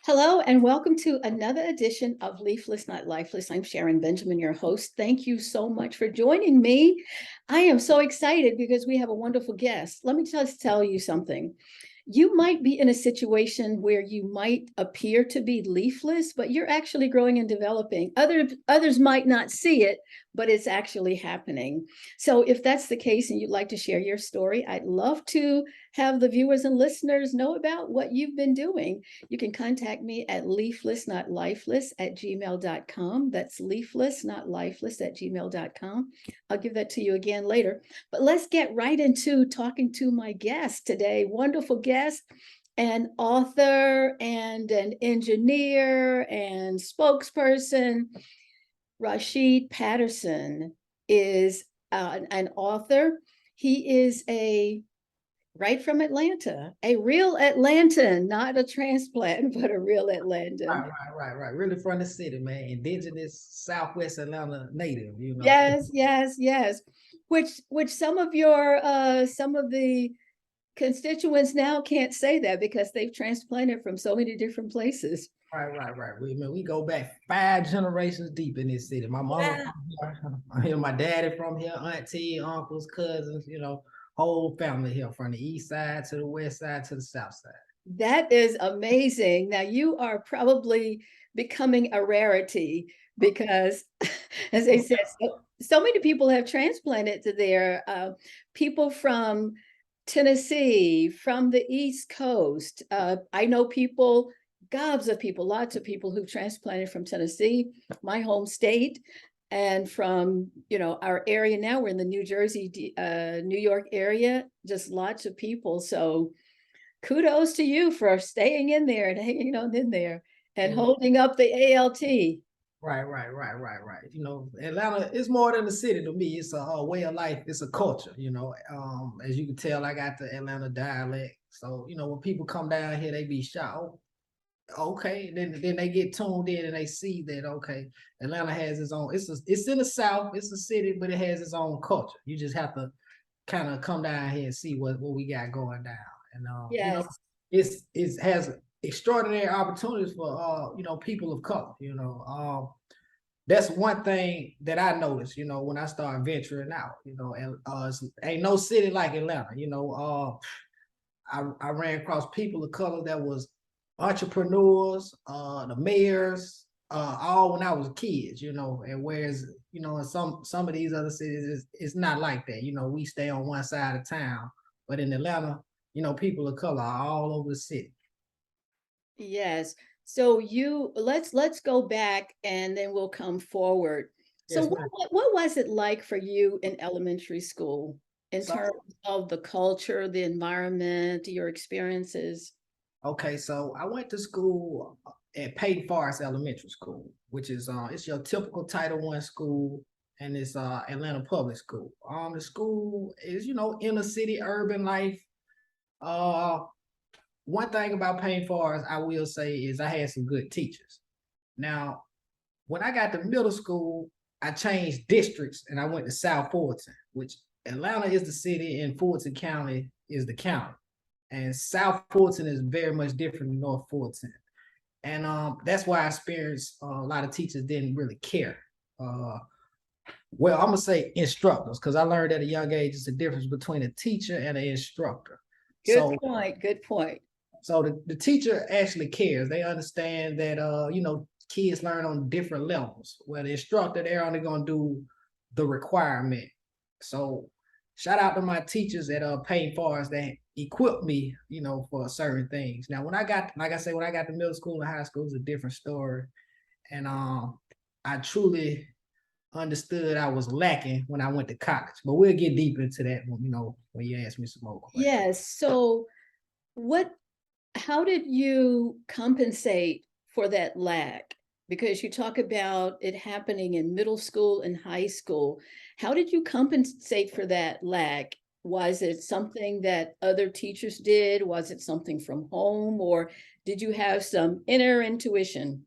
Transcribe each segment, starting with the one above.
Hello and welcome to another edition of Leafless, Not Lifeless. I'm Sharon Benjamin, your host. Thank you so much for joining me. I am so excited because we have a wonderful guest. Let me just tell you something. You might be in a situation where you might appear to be leafless, but you're actually growing and developing. Others might not see it, but it's actually happening. So if that's the case and you'd like to share your story, I'd love to have the viewers and listeners know about what you've been doing. You can contact me at leaflessnotlifeless@gmail.com. That's leaflessnotlifeless@gmail.com. I'll give that to you again later. But let's get right into talking to my guest today. Wonderful guest, an author and an engineer and spokesperson. Rashad Patterson is an author. He is right from Atlanta, a real Atlantan, not a transplant, but a real Atlantan. Right. Really from the city, man. Indigenous Southwest Atlanta native, Yes. Which some of the constituents now can't say that because they've transplanted from so many different places. Right. We go back 5 generations deep in this city. My mama from here, my daddy from here, auntie, uncles, cousins, whole family here from the east side to the west side to the south side. That is amazing. Now you are probably becoming a rarity because, as I said, so many people have transplanted to there. People from Tennessee, from the East Coast. I know people, gobs of people, lots of people who transplanted from Tennessee, my home state, and from our area. Now we're in the New Jersey, New York area. Just lots of people. So kudos to you for staying in there and hanging on in there and holding up the ALT. Right. Atlanta is more than a city to me. It's a way of life. It's a culture, as you can tell, I got the Atlanta dialect. So, when people come down here, they be shocked. Oh, okay. Then they get tuned in and they see that, okay, Atlanta has its own, it's in the South, it's a city, but it has its own culture. You just have to kind of come down here and see what we got going down. And Yes. it has extraordinary opportunities for people of color. That's one thing that I noticed. When I started venturing out. And ain't no city like Atlanta. I ran across people of color that was entrepreneurs, the mayors, all when I was kids. And whereas in some of these other cities, it's not like that. We stay on one side of town, but in Atlanta, people of color are all over the city. Yes. So let's go back and then we'll come forward. So Yes, what was it like for you in elementary school in terms of the culture, the environment, your experiences? Okay, so I went to school at Peyton Forest Elementary School, which is it's your typical Title I school, and it's Atlanta Public School. The school is inner city urban life. One thing about Payne Forest, I will say, is I had some good teachers. Now, when I got to middle school, I changed districts and I went to South Fulton, which Atlanta is the city and Fulton County is the county. And South Fulton is very much different than North Fulton. And that's why I experienced a lot of teachers didn't really care. Well, I'm going to say instructors, because I learned at a young age it's the difference between a teacher and an instructor. Good point. So the teacher actually cares. They understand that kids learn on different levels. Where the instructor, they're only gonna do the requirement. So shout out to my teachers at Payne Forest that equipped me, for certain things. Now when I got to middle school and high school, it's a different story. And I truly understood I was lacking when I went to college. But we'll get deep into that when you ask me some more questions. Yes. So how did you compensate for that lack? Because you talk about it happening in middle school and high school. How did you compensate for that lack? Was it something that other teachers did? Was it something from home? Or did you have some inner intuition?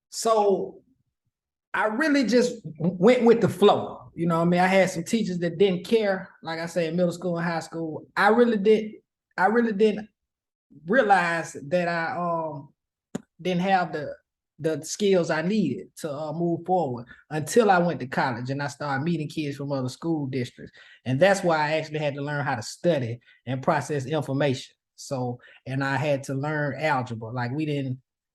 So I really just went with the flow. I had some teachers that didn't care. Like I say, in middle school and high school, I really didn't realize that didn't have the skills I needed to move forward until I went to college and I started meeting kids from other school districts. And that's why I actually had to learn how to study and process information. So, and I had to learn algebra. Like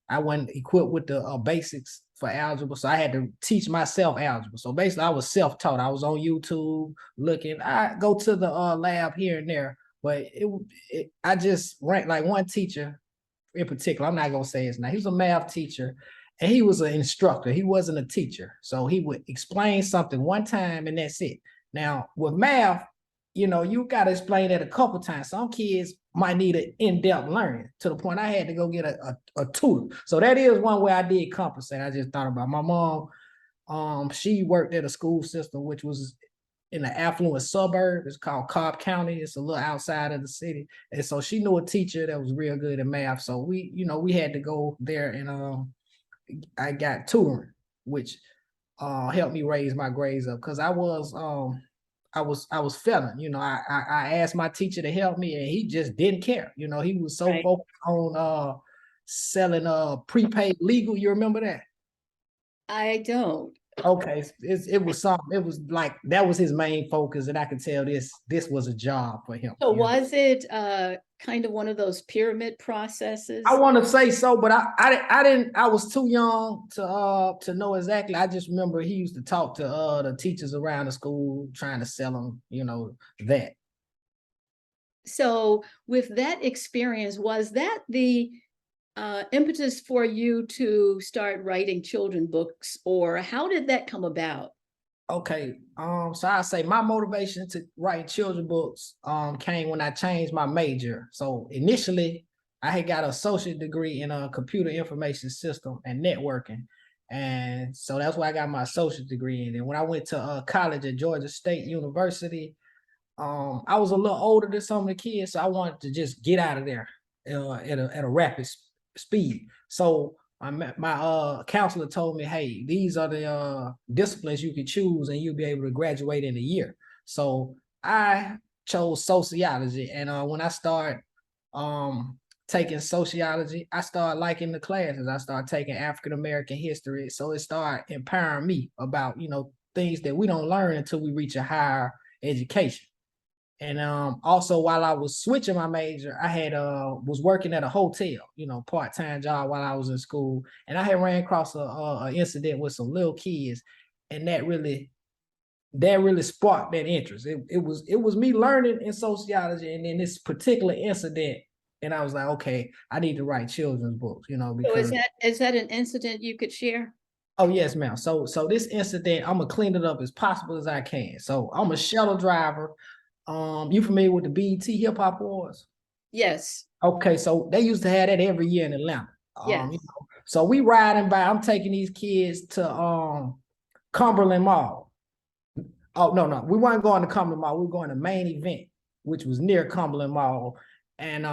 I wasn't equipped with the basics for algebra. So I had to teach myself algebra. So basically I was self-taught. I was on YouTube looking. I go to the lab here and there, but I just ranked like one teacher in particular. I'm not gonna say his name. He was a math teacher and he was an instructor. He wasn't a teacher. So he would explain something one time and that's it. Now with math, you got to explain that a couple times. Some kids might need an in-depth learning to the point I had to go get a tutor. So that is one way I did compensate. I just thought about my mom. She worked at a school system which was in the affluent suburb. It's called Cobb County. It's a little outside of the city. And so she knew a teacher that was real good at math. So we had to go there and I got tutoring, which helped me raise my grades up because I was failing. I asked my teacher to help me and he just didn't care. He was so Right. focused on selling prepaid legal. You remember that? I don't. Okay, it was something. It was like that was his main focus, and I could tell this was a job for him. So was it kind of one of those pyramid processes? I want to say so, but I didn't. I was too young to know exactly. I just remember he used to talk to the teachers around the school, trying to sell them, that. So with that experience, was that the impetus for you to start writing children books, or how did that come about? Okay, so I say my motivation to write children books came when I changed my major. So initially, I had got an associate degree in computer information system and networking, and so that's why I got my associate degree in. And when I went to college at Georgia State University, I was a little older than some of the kids, so I wanted to just get out of there at a rapid speed. So my counselor told me, hey, these are the disciplines you can choose and you'll be able to graduate in a year. So I chose sociology. And when I started taking sociology, I started liking the classes. I started taking African American history. So it started empowering me about, things that we don't learn until we reach a higher education. And also while I was switching my major, I had was working at a hotel, part-time job while I was in school. And I had ran across a incident with some little kids, and that really sparked that interest. It was me learning in sociology, and then this particular incident, and I was like, okay, I need to write children's books, So because is that an incident you could share? oh yes, ma'am. So this incident, I'm gonna clean it up as possible as I can. So I'm a shuttle driver. You familiar with the BET Hip Hop Awards? Yes. Okay, so they used to have that every year in Atlanta. Yes. So we riding by. I'm taking these kids to Cumberland Mall. Oh no, we weren't going to Cumberland Mall. We were going to main event, which was near Cumberland Mall. And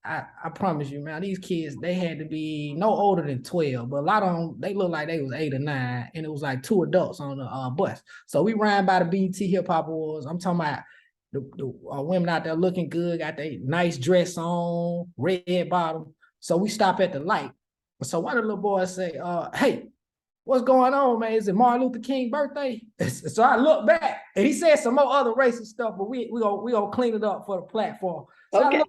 I promise you, man, these kids, they had to be no older than 12, but a lot of them, they looked like they was 8 or 9, and it was like 2 adults on the bus. So we ran by the BET Hip Hop Awards. I'm talking about the women out there looking good, got their nice dress on, red bottom. So we stop at the light. So one of the little boys say, hey, what's going on, man? Is it Martin Luther King birthday? So I look back and he said some more other racist stuff, but we gonna clean it up for the platform. So Okay.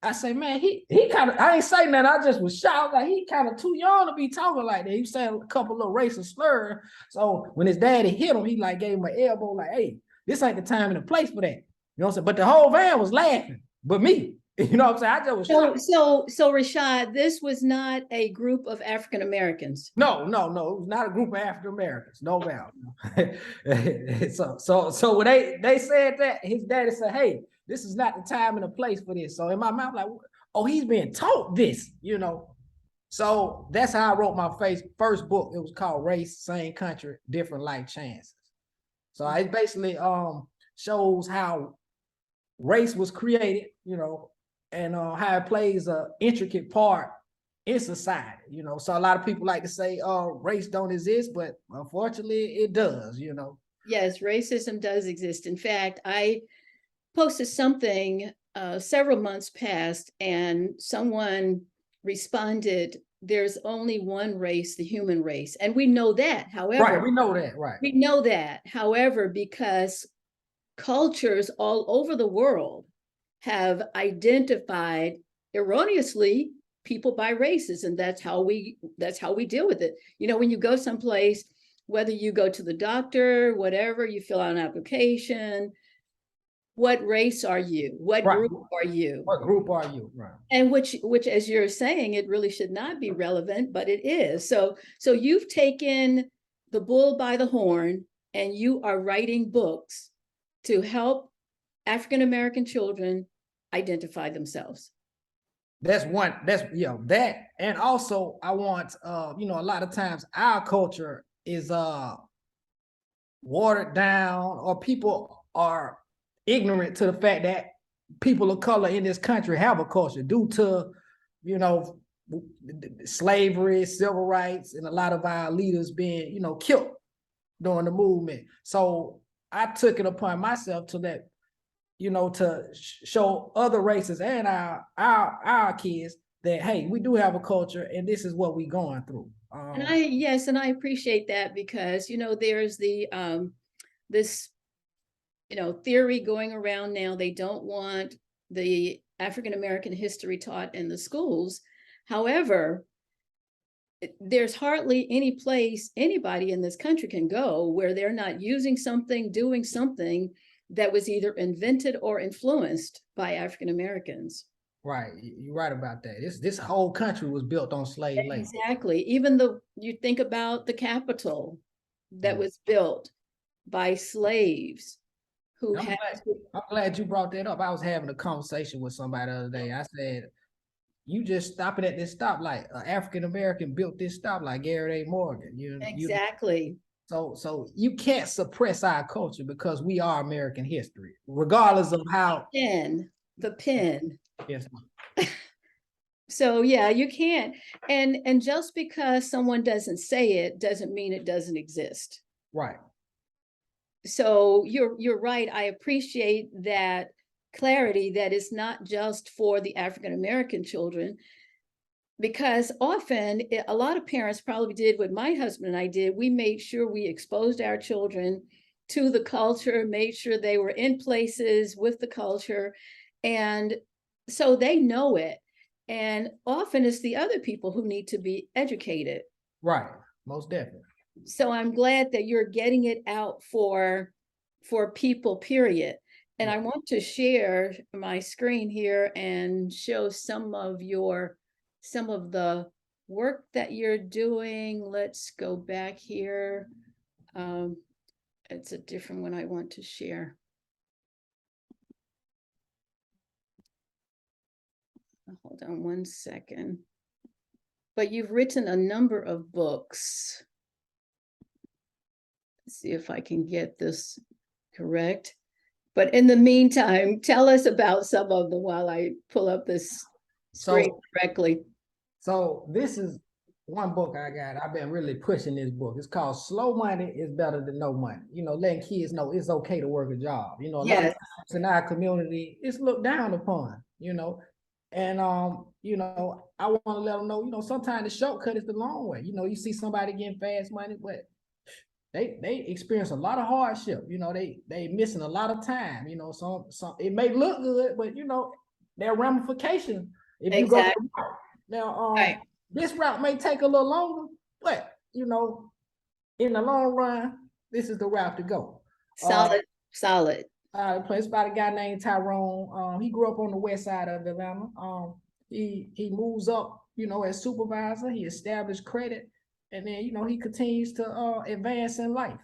I say, man, he kind of, I ain't saying that. I just was shocked. Like, he kind of too young to be talking like that. He was saying a couple of racist slurs. So when his daddy hit him, he like gave him an elbow, like, hey, this ain't the time and the place for that. You know what I'm saying? But the whole van was laughing, but me. You know what I'm saying? I just was shocked. So Rashad, this was not a group of African Americans. No. It was not a group of African Americans, no doubt. So when they said that, his daddy said, hey, this is not the time and the place for this. So in my mouth, like, oh, he's being taught this, So that's how I wrote my first book. It was called Race, Same Country, Different Life Chances. So it basically shows how race was created, and how it plays an intricate part in society, So a lot of people like to say, race don't exist, but unfortunately it does, Yes, racism does exist. In fact, I posted something several months past, and someone responded, there's only one race, the human race. And we know that. However, right, we know that, right. We know that. However, because cultures all over the world have identified erroneously people by races, and that's how we deal with it. You know, when you go someplace, whether you go to the doctor, whatever, you fill out an application, what race are you? What Right. group are you? What group are you? Right. And which, as you're saying, it really should not be relevant, but it is. So you've taken the bull by the horn and you are writing books to help African American children identify themselves. That's one. That's that, and also I want a lot of times our culture is watered down, or people are ignorant to the fact that people of color in this country have a culture due to slavery, civil rights, and a lot of our leaders being killed during the movement. So I took it upon myself to let to show other races and our kids that, hey, we do have a culture and this is what we're going through. And I appreciate that, because there's the this theory going around now. They don't want the African American history taught in the schools. However, there's hardly any place anybody in this country can go where they're not using something, doing something that was either invented or influenced by African Americans. Right, you're right about that. This whole country was built on slave labor. Exactly. Even you think about the Capitol that was built by slaves who I'm glad you brought that up. I was having a conversation with somebody the other day. I said, you just stopping at this stoplight. An African American built this stoplight, Garrett A. Morgan. Exactly. So you can't suppress our culture because we are American history, regardless of how. The pen. Yes. So yeah, you can't. And just because someone doesn't say it doesn't mean it doesn't exist. Right. So you're right. I appreciate that clarity, that is not just for the African American children, because often a lot of parents probably did what my husband and I did. We made sure we exposed our children to the culture, made sure they were in places with the culture, and so they know it. And often it's the other people who need to be educated. Right, most definitely. So I'm glad that you're getting it out for people, period. And I want to share my screen here and show some of the work that you're doing. Let's go back here. It's a different one I want to share. Hold on one second. But you've written a number of books. Let's see if I can get this correct. But in the meantime, tell us about some of them while I pull up this screen correctly. So this is one book I got. I've been really pushing this book. It's called Slow Money is Better Than No Money. Letting kids know it's okay to work a job. A lot of times in our community, it's looked down upon, and I want to let them know, sometimes the shortcut is the long way. You see somebody getting fast money, but they experience a lot of hardship. They missing a lot of time. Some it may look good, but there are ramifications if you go the route. Now, this route may take a little longer, but in the long run, this is the route to go. Solid. Placed by a guy named Tyrone. He grew up on the west side of Atlanta. He moves up, as supervisor. He established credit, and then he continues to advance in life.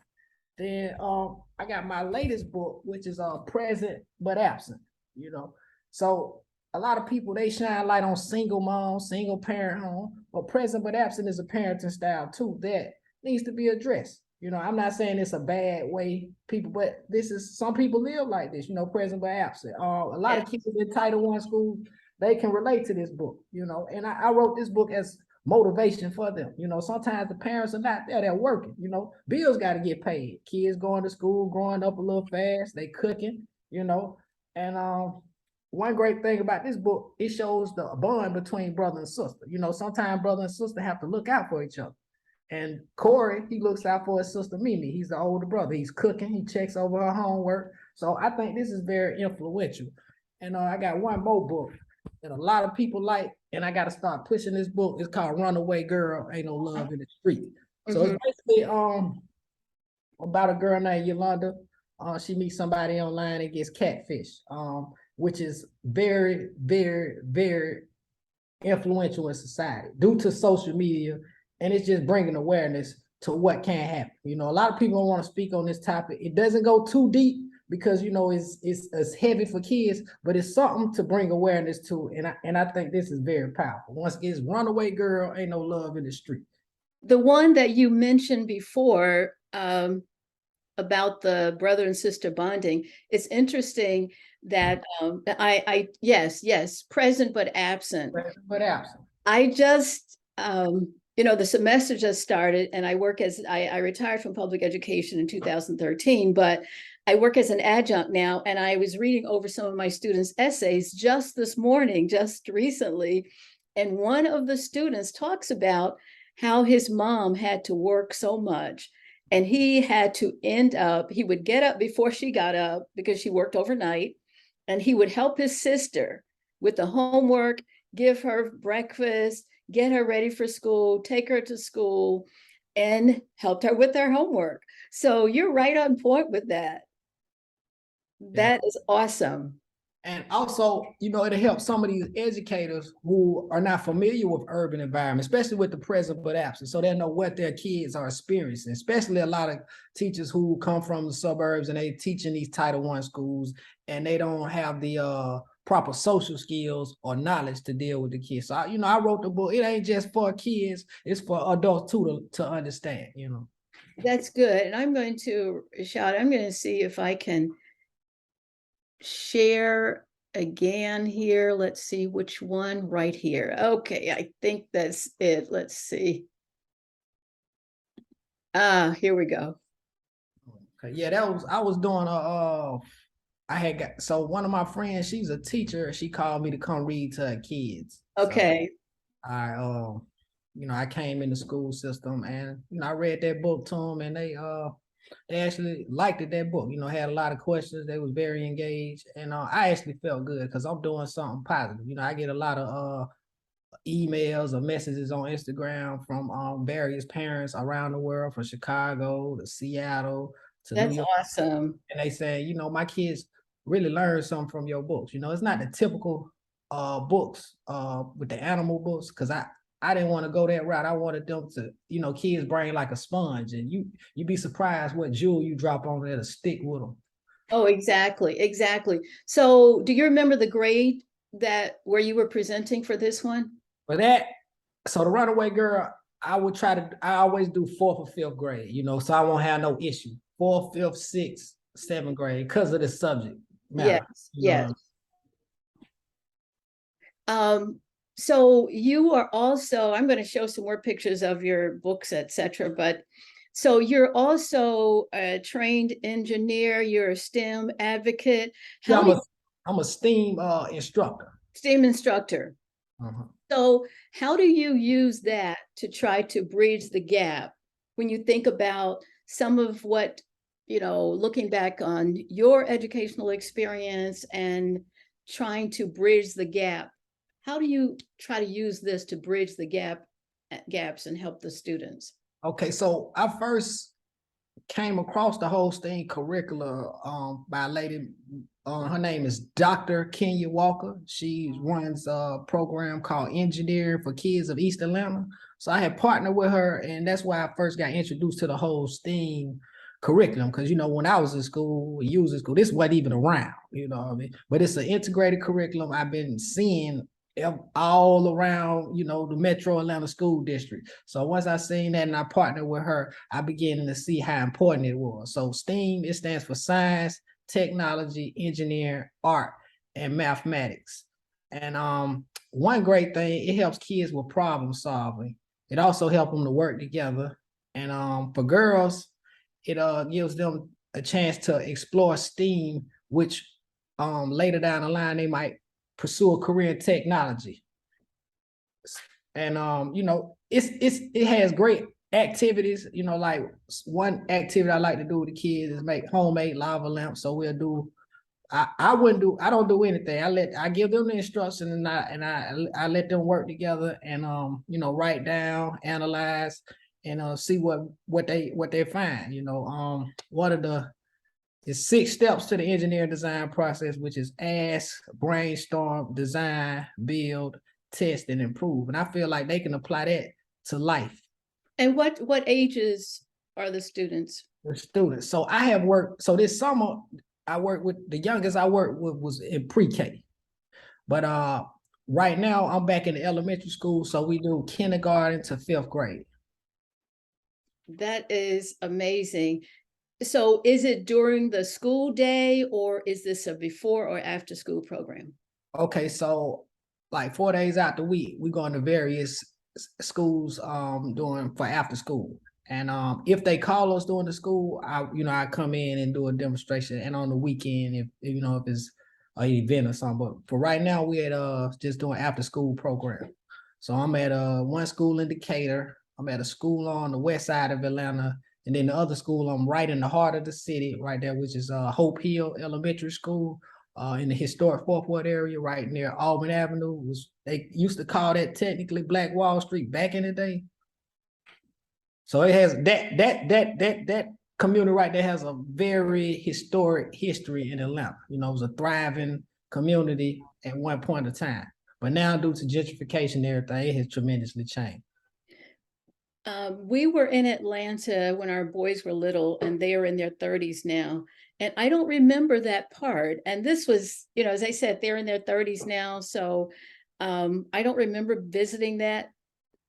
Then I got my latest book, which is Present But Absent. So a lot of people, they shine light on single mom, single parent home, but present but absent is a parenting style too that needs to be addressed. I'm not saying it's a bad way, people, but some people live like this, present but absent. A lot of kids in Title I schools, they can relate to this book, and I wrote this book as motivation for them. Sometimes the parents are not there, they're working, bills got to get paid. Kids going to school, growing up a little fast, they cooking, and one great thing about this book, it shows the bond between brother and sister. You know, sometimes brother and sister have to look out for each other. And Corey, he looks out for his sister Mimi. He's the older brother. He's cooking. He checks over her homework. So I think this is very influential. And I got one more book that a lot of people like, and I got to start pushing this book. It's called Runaway Girl, Ain't No Love in the Street. So it's basically about a girl named Yolanda. She meets somebody online and gets catfish, which is very, very, very influential in society due to social media, and it's just bringing awareness to what can happen. You know, a lot of people don't want to speak on this topic. It doesn't go too deep because, you know, it's heavy for kids, but it's something to bring awareness to, and I think this is very powerful. Once it's Runaway Girl, Ain't No Love in the Street. The one that you mentioned before, about the brother and sister bonding, it's interesting that yes, present but absent. Present but absent. I just the semester just started, and I retired from public education in 2013, but I work as an adjunct now, and I was reading over some of my students' essays just this morning, just recently, and one of the students talks about how his mom had to work so much, and he had to he would get up before she got up because she worked overnight, and he would help his sister with the homework, give her breakfast, get her ready for school, take her to school, and helped her with her homework. So you're right on point with that. That is awesome. And also, you know, it'll help some of these educators who are not familiar with urban environment, especially with the present but absent, so they know what their kids are experiencing, especially a lot of teachers who come from the suburbs and they teach in these Title I schools and they don't have the proper social skills or knowledge to deal with the kids. So, I wrote the book. It ain't just for kids, it's for adults too to understand, you know. That's good. And I'm going to see if I can share again here. Let's see which one right here. Okay, I think that's it. Let's see. Here we go. Okay, yeah, I was doing so one of my friends, she's a teacher. She called me to come read to her kids. Okay. So I came in the school system and, I read that book to them, and they actually liked it, that book, had a lot of questions. They was very engaged, and I actually felt good because I'm doing something positive. I get a lot of emails or messages on Instagram from various parents around the world, from Chicago to Seattle to New York. That's awesome. And they say, my kids really learned something from your books. It's not the typical books with the animal books, because I didn't want to go that route. I wanted them to, kids brain like a sponge, and you'd be surprised what jewel you drop on there to stick with them. Oh, exactly. So do you remember the grade where you were presenting for this one? For that, so the Runaway Girl, I always do 4th or 5th grade, so I won't have no issue. 4th, 5th, 6th, 7th grade, because of the subject matter. Yes. So you are also, I'm going to show some more pictures of your books, etc. But so you're also a trained engineer, you're a STEM advocate. I'm a STEAM instructor. STEAM instructor. So how do you use that to try to bridge the gap when you think about some of what, looking back on your educational experience and trying to bridge the gap? How do you try to use this to bridge the gaps and help the students? Okay, so I first came across the whole STEAM curricula by a lady. Her name is Dr. Kenya Walker. She runs a program called Engineering for Kids of East Atlanta. So I had partnered with her, and that's why I first got introduced to the whole STEAM curriculum. Because, when I was in school, this wasn't even around, what I mean? But it's an integrated curriculum I've been seeing all around, the Metro Atlanta School District. So once I seen that and I partnered with her, I began to see how important it was. So STEAM, it stands for science, technology, engineering, art, and mathematics. And one great thing, it helps kids with problem solving. It also helps them to work together. And for girls, it gives them a chance to explore STEAM, which later down the line they might pursue a career in technology. And it has great activities. Like one activity I like to do with the kids is make homemade lava lamps. So we'll do. I don't do anything. I give them the instruction, and I let them work together and write down, analyze, and see what they find. One of the it's 6 steps to the engineering design process, which is ask, brainstorm, design, build, test, and improve. And I feel like they can apply that to life. And what ages are the students? The students. So I have worked. So this summer, I worked with the youngest I worked with was in pre-K. But right now I'm back in the elementary school, so we do kindergarten to 5th grade. That is amazing. So is it during the school day, or is this a before or after school program? Okay, so like 4 days out the week, we go into various schools doing for after school. And if they call us during the school, I come in and do a demonstration. And on the weekend, if it's an event or something. But for right now, we at just doing after school program. So I'm at one school in Decatur. I'm at a school on the west side of Atlanta. And then the other school, I'm right in the heart of the city, right there, which is Hope Hill Elementary School in the historic Fourth Ward area, right near Auburn Avenue. They used to call that technically Black Wall Street back in the day. So it has that community right there has a very historic history in Atlanta. It was a thriving community at one point of time. But now, due to gentrification and everything, it has tremendously changed. We were in Atlanta when our boys were little, and they are in their 30s now. And I don't remember that part. And this was, as I said, they're in their 30s now. So I don't remember visiting that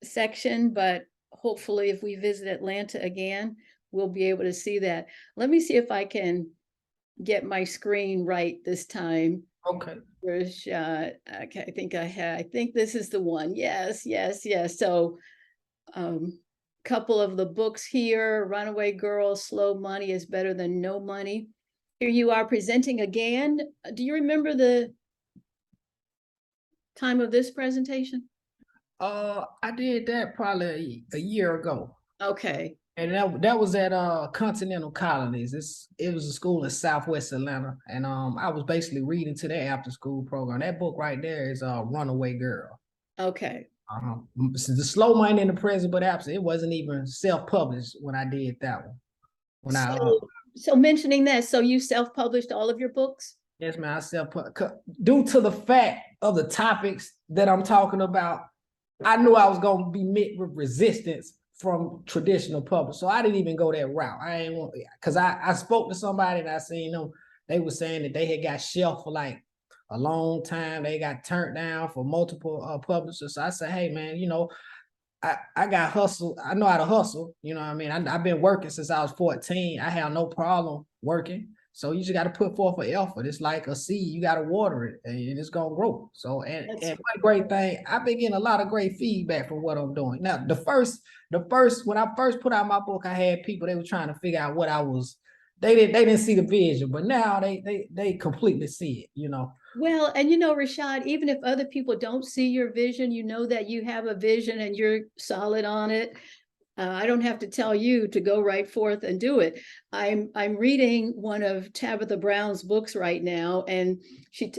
section, but hopefully if we visit Atlanta again, we'll be able to see that. Let me see if I can get my screen right this time. Okay. Rashad, okay, I think this is the one. Yes. So couple of the books here, Runaway Girl, Slow Money is Better Than No Money. Here you are presenting again. Do you remember the time of this presentation? I did that probably a year ago. Okay. And that was at Continental Colonies. It was a school in Southwest Atlanta. And I was basically reading to their after school program. That book right there is Runaway Girl. Okay. The Slow Money in the Present but Absent. It wasn't even self-published when I did that one. So mentioning that, so you self-published all of your books? Yes, man. I self-published due to the fact of the topics that I'm talking about. I knew I was going to be met with resistance from traditional publishers, so I didn't even go that route. I ain't want because I spoke to somebody and I seen them. They were saying that they had got shelved for like a long time. They got turned down for multiple publishers. So I said, hey man, I got hustle. I know how to hustle. You know what I mean? I've been working since I was 14. I have no problem working. So you just got to put forth an effort. It's like a seed. You got to water it and it's going to grow. So, and one great thing, I've been getting a lot of great feedback from what I'm doing. Now, when I first put out my book, I had people, they were trying to figure out what I was, they didn't see the vision, but now they completely see it, Well, and Rashad, even if other people don't see your vision, that you have a vision and you're solid on it. I don't have to tell you to go right forth and do it. I'm reading one of Tabitha Brown's books right now, and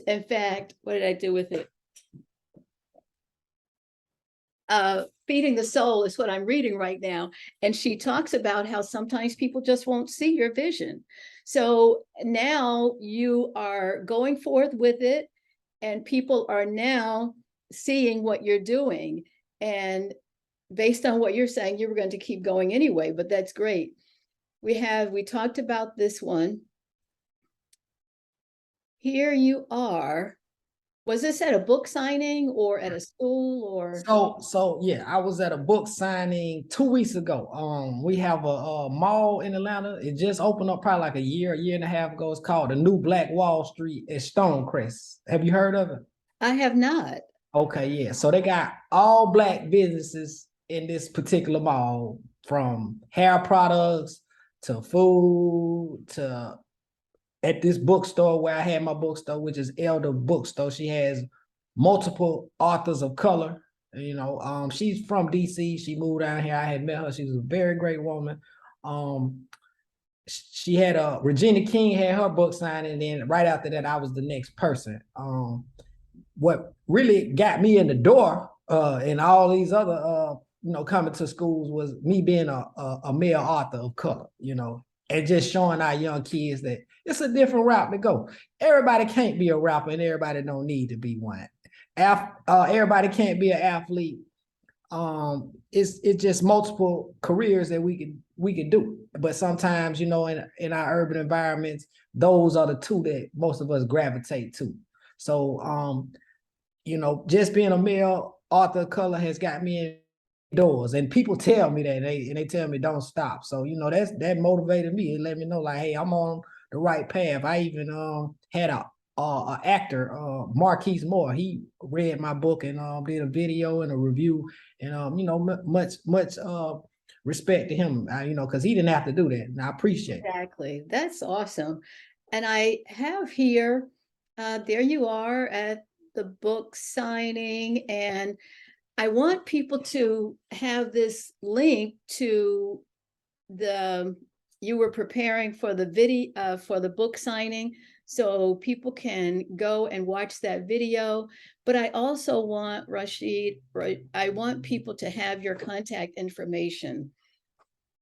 in fact, what did I do with it? Feeding the Soul is what I'm reading right now. And she talks about how sometimes people just won't see your vision. So now you are going forth with it, and people are now seeing what you're doing. And based on what you're saying, you were going to keep going anyway, but that's great. We talked about this one. Here you are. Was this at a book signing or at a school or? So yeah, I was at a book signing 2 weeks ago. We have a mall in Atlanta. It just opened up probably like a year and a half ago. It's called the New Black Wall Street at Stonecrest. Have you heard of it? I have not. Okay, yeah. So they got all Black businesses in this particular mall, from hair products to food to at this bookstore where I had my bookstore, which is Elder Bookstore. She has multiple authors of color. You know, she's from DC. She moved down here. I had met her. She was a very great woman. She had Regina King had her book signed, and then right after that, I was the next person. What really got me in the door and all these other coming to schools was me being a male author of color, and just showing our young kids that it's a different route to go. Everybody can't be a rapper, and everybody don't need to be one. Everybody can't be an athlete. It's just multiple careers that we could do. But sometimes, in our urban environments, those are the two that most of us gravitate to. So just being a male author of color has got me indoors, and people tell me that, and they tell me don't stop. So that motivated me. It let me know, like, hey, I'm on the right path. I even had a actor, Marquise Moore. He read my book and did a video and a review, and much respect to him, because he didn't have to do that, and I appreciate it. Exactly. That's awesome. And I have here, there you are at the book signing, and I want people to have this link to you were preparing for the video, for the book signing, so people can go and watch that video. But I also want, Rashid, I want people to have your contact information.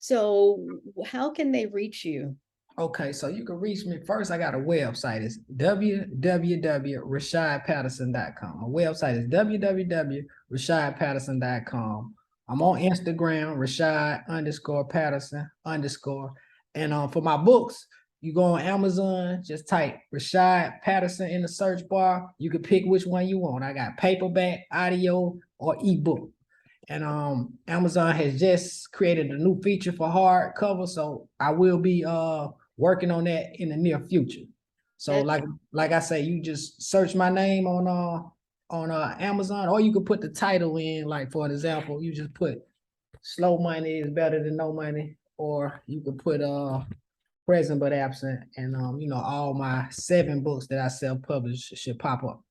So how can they reach you? Okay, so you can reach me first. I got a website. It's www.rashadpatterson.com. My website is www.rashadpatterson.com. I'm on Instagram, Rashad_Patterson_. And for my books, you go on Amazon, just type Rashad Patterson in the search bar. You can pick which one you want. I got paperback, audio, or ebook. And Amazon has just created a new feature for hardcover, so I will be working on that in the near future. So like I say, you just search my name on Amazon, or you could put the title in. Like, for an example, you just put "Slow Money is Better Than No Money," or you could put "Present but Absent," and all my 7 books that I self-published should pop up.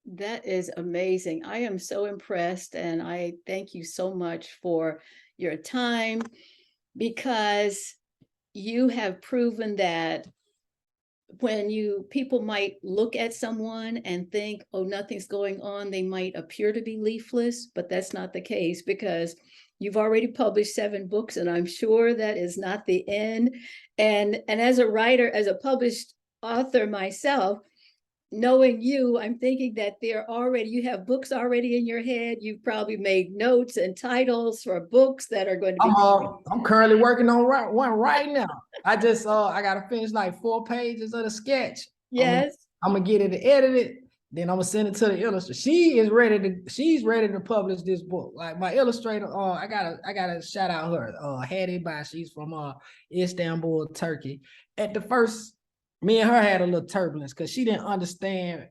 That is amazing. I am so impressed, and I thank you so much for your time, because you have proven that when people might look at someone and think, oh, nothing's going on, they might appear to be leafless, but that's not the case, because you've already published 7 books, and I'm sure that is not the end. And as a writer, as a published author myself, knowing you, I'm thinking that you have books already in your head. You've probably made notes and titles for books that are going to be. I'm currently working on one right now. I gotta finish like 4 pages of the sketch. Yes. I'm gonna get it edited. Then I'm gonna send it to the illustrator. She's ready to publish this book. Like, my illustrator, I gotta shout out her, Hattie Bay. She's from Istanbul, Turkey. At the first, me and her had a little turbulence because she didn't understand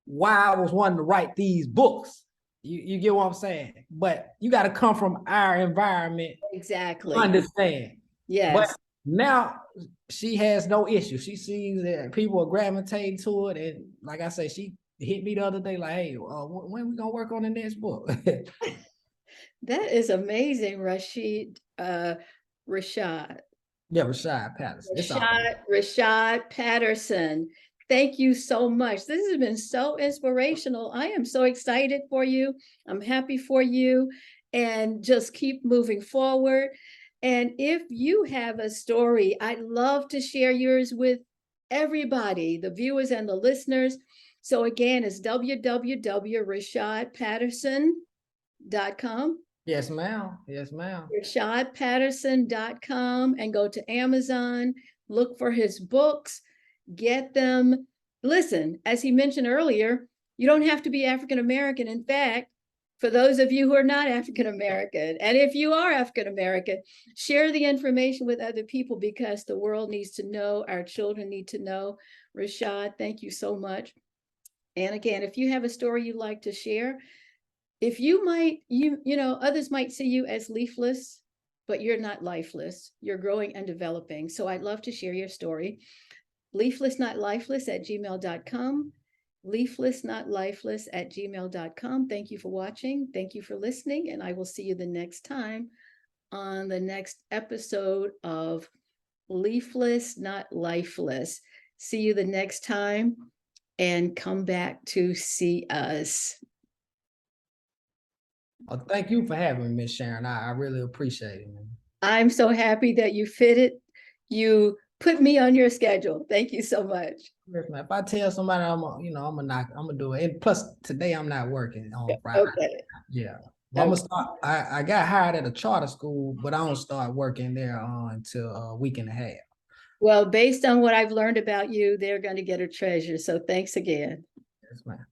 why I was wanting to write these books. You get what I'm saying? But you got to come from our environment. Exactly. To understand. Yes. But now she has no issue. She sees that people are gravitating to it. And like I say, she hit me the other day like, hey, when we going to work on the next book? That is amazing, Rashad. Yeah, Rashad Patterson. Rashad Patterson. Thank you so much. This has been so inspirational. I am so excited for you. I'm happy for you, and just keep moving forward. And if you have a story, I'd love to share yours with everybody, the viewers and the listeners. So again, it's www.rashadpatterson.com. Yes, ma'am. Yes, ma'am. RashadPatterson.com, and go to Amazon, look for his books, get them. Listen, as he mentioned earlier, you don't have to be African American. In fact, for those of you who are not African American, and if you are African American, share the information with other people, because the world needs to know, our children need to know. Rashad, thank you so much. And again, if you have a story you'd like to share, if others might see you as leafless, but you're not lifeless. You're growing and developing. So I'd love to share your story. leafless.lifeless@gmail.com. leafless.lifeless@gmail.com. Thank you for watching. Thank you for listening. And I will see you the next time on the next episode of Leafless, Not Lifeless. See you the next time and come back to see us. Well, thank you for having me, Miss Sharon. I really appreciate it, man. I'm so happy that you fit it. You put me on your schedule. Thank you so much. Yes, man. If I tell somebody I'm gonna do it. And plus today I'm not working on Friday. Okay. Yeah. But I'm gonna start. I got hired at a charter school, but I don't start working there until a week and a half. Well, based on what I've learned about you, they're going to get a treasure. So thanks again. Yes, man.